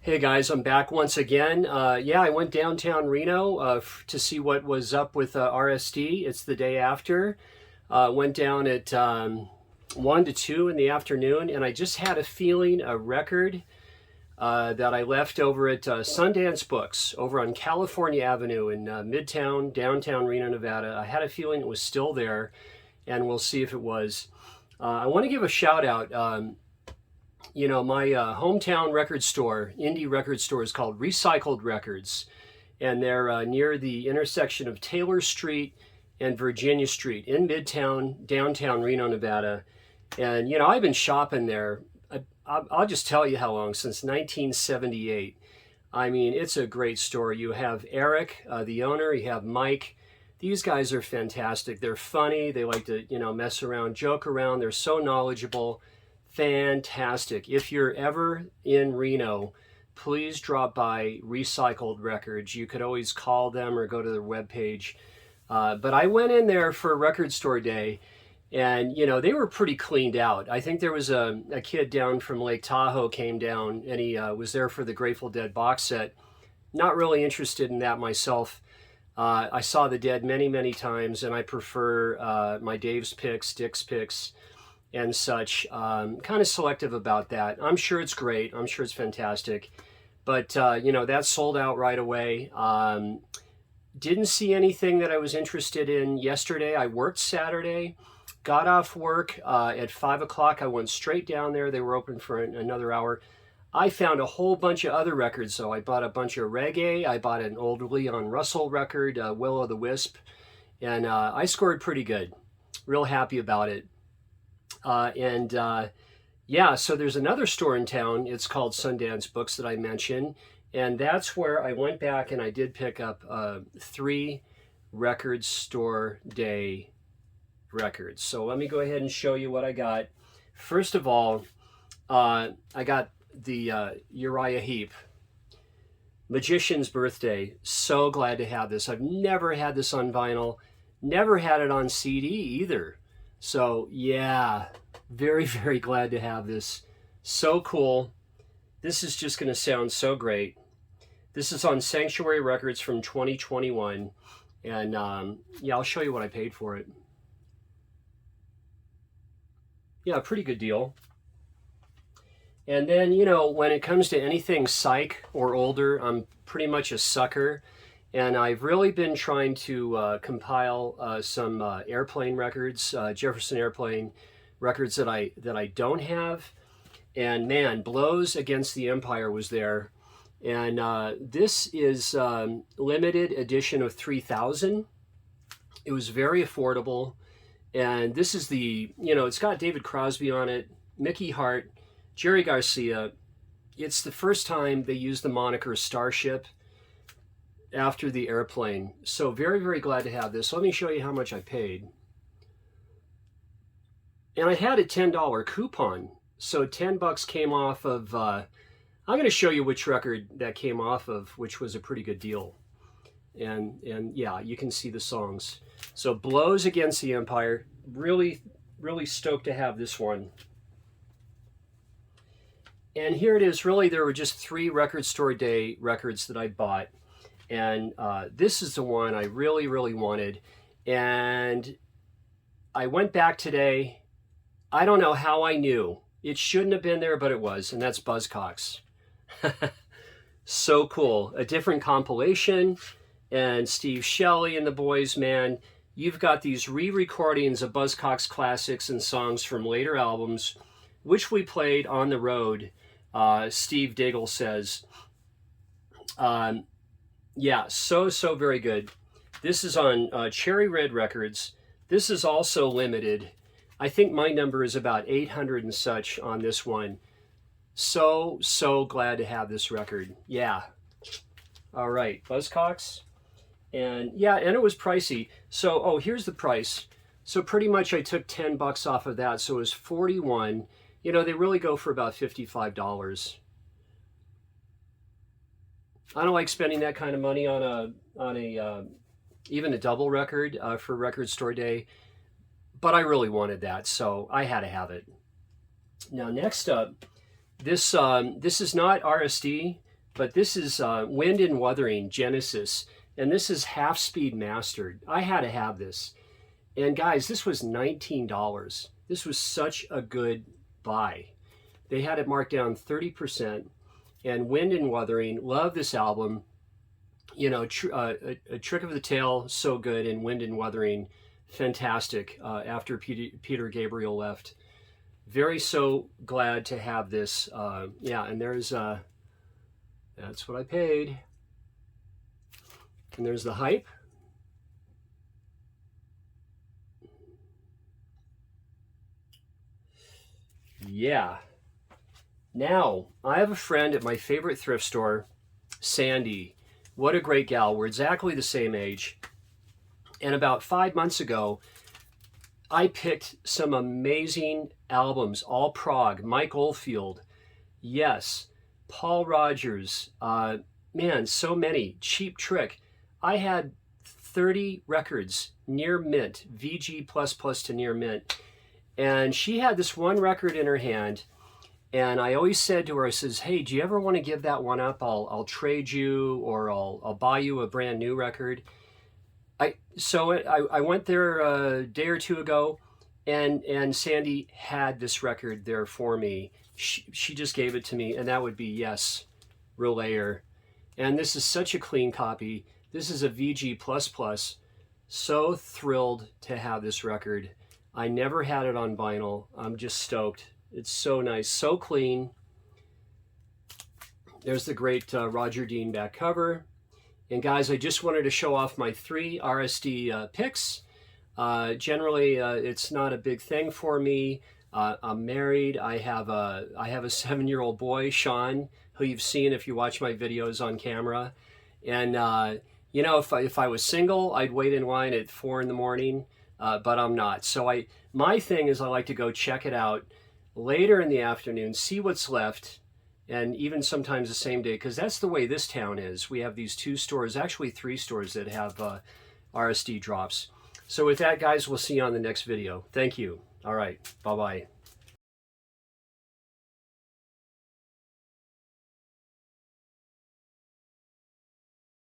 Hey guys, I'm back once again. Yeah, I went downtown Reno to see what was up with RSD. It's the day after. Went down at 1 to 2 in the afternoon, and I just had a feeling a record that I left over at Sundance Books over on California Avenue in Midtown, downtown Reno, Nevada. I had a feeling it was still there, and we'll see if it was. I want to give a shout out. My hometown record store, indie record store, is called Recycled Records, and they're near the intersection of Taylor Street and Virginia Street in Midtown, downtown Reno, Nevada. And I've been shopping there. I'll just tell you how long, since 1978. I mean, it's a great store. You have Eric, the owner. You have Mike. These guys are fantastic. They're funny. They like to mess around, joke around. They're so knowledgeable. Fantastic. If you're ever in Reno, please drop by Recycled Records. You could always call them or go to their webpage. But I went in there for record store day, and they were pretty cleaned out. I think there was a kid down from Lake Tahoe came down, and he was there for the Grateful Dead box set. Not really interested in that myself. I saw the Dead many, many times, and I prefer my Dave's picks, Dick's picks, and such. Kind of selective about that. I'm sure it's great. I'm sure it's fantastic. But, that sold out right away. Didn't see anything that I was interested in yesterday. I worked Saturday, got off work at 5 o'clock. I went straight down there. They were open for another hour. I found a whole bunch of other records, though. I bought a bunch of reggae. I bought an old Leon Russell record, Will-O-the-Wisp. And I scored pretty good. Real happy about it. So there's another store in town. It's called Sundance Books that I mentioned. And that's where I went back and I did pick up 3 record store day records. So let me go ahead and show you what I got. First of all, I got the Uriah Heep, Magician's Birthday. So glad to have this. I've never had this on vinyl, never had it on CD either. So yeah, very, very glad to have this. So cool. This is just going to sound so great. This is on Sanctuary Records from 2021. And I'll show you what I paid for it. Yeah, pretty good deal. And then, when it comes to anything psych or older, I'm pretty much a sucker. And I've really been trying to compile some airplane records, Jefferson Airplane records that I don't have. And man, Blows Against the Empire was there. And this is limited edition of 3000. It was very affordable. And this is it's got David Crosby on it, Mickey Hart, Jerry Garcia. It's the first time they used the moniker Starship after the airplane. So very, very glad to have this. Let me show you how much I paid. And I had a $10 coupon. So $10 came off of, I'm going to show you which record that came off of, which was a pretty good deal. And yeah, you can see the songs. So Blows Against the Empire, really, really stoked to have this one. And here it is. Really, there were just 3 record store day records that I bought. And this is the one I really, really wanted. And I went back today. I don't know how I knew. It shouldn't have been there, but it was. And that's Buzzcocks. So cool. A different compilation. And Steve Shelley and the boys, man. You've got these re-recordings of Buzzcocks classics and songs from later albums, which we played on the road, Steve Diggle says. Yeah, so very good. This is on Cherry Red Records. This is also limited. I think my number is about 800 and such on this one. So glad to have this record. Yeah. All right, Buzzcocks. And yeah, and it was pricey. So, here's the price. So pretty much I took $10 off of that. So it was 41. They really go for about $55. I don't like spending that kind of money on even a double record for record store day, but I really wanted that, so I had to have it. Now, next up, this is not RSD. But this is Wind and Wuthering Genesis, and this is half speed mastered. I had to have this. And guys, this was $19. This was such a good buy. They had it marked down 30%. And Wind and Wuthering, love this album. You know, a Trick of the Tail, so good, and Wind and Wuthering, fantastic. After Peter Gabriel left, very so glad to have this. Yeah, and there's that's what I paid. And there's the hype. Yeah. Now, I have a friend at my favorite thrift store, Sandy. What a great gal. We're exactly the same age. And about 5 months ago, I picked some amazing albums, all prog. Mike Oldfield, yes. Paul Rogers, man, so many. Cheap Trick. I had 30 records, near mint, VG++ to near mint. And she had this one record in her hand. And I always said to her, I says, hey, do you ever want to give that one up? I'll trade you, or I'll buy you a brand new record. So I went there a day or two ago, and Sandy had this record there for me. She just gave it to me, and that would be Yes, Relayer. And this is such a clean copy. This is a VG++. So thrilled to have this record. I never had it on vinyl. I'm just stoked. It's so nice, so clean. There's the great Roger Dean back cover. And guys, I just wanted to show off my 3 RSD picks. Generally, it's not a big thing for me. I'm married. I have a 7-year-old boy, Sean, who you've seen if you watch my videos on camera. And you know, if I was single, I'd wait in line at 4 in the morning, but I'm not. So my thing is I like to go check it out later in the afternoon, see what's left, and even sometimes the same day, because that's the way this town is. We have these 2 stores, actually 3 stores that have RSD drops. So with that, guys, we'll see you on the next video. Thank you. All right, bye-bye.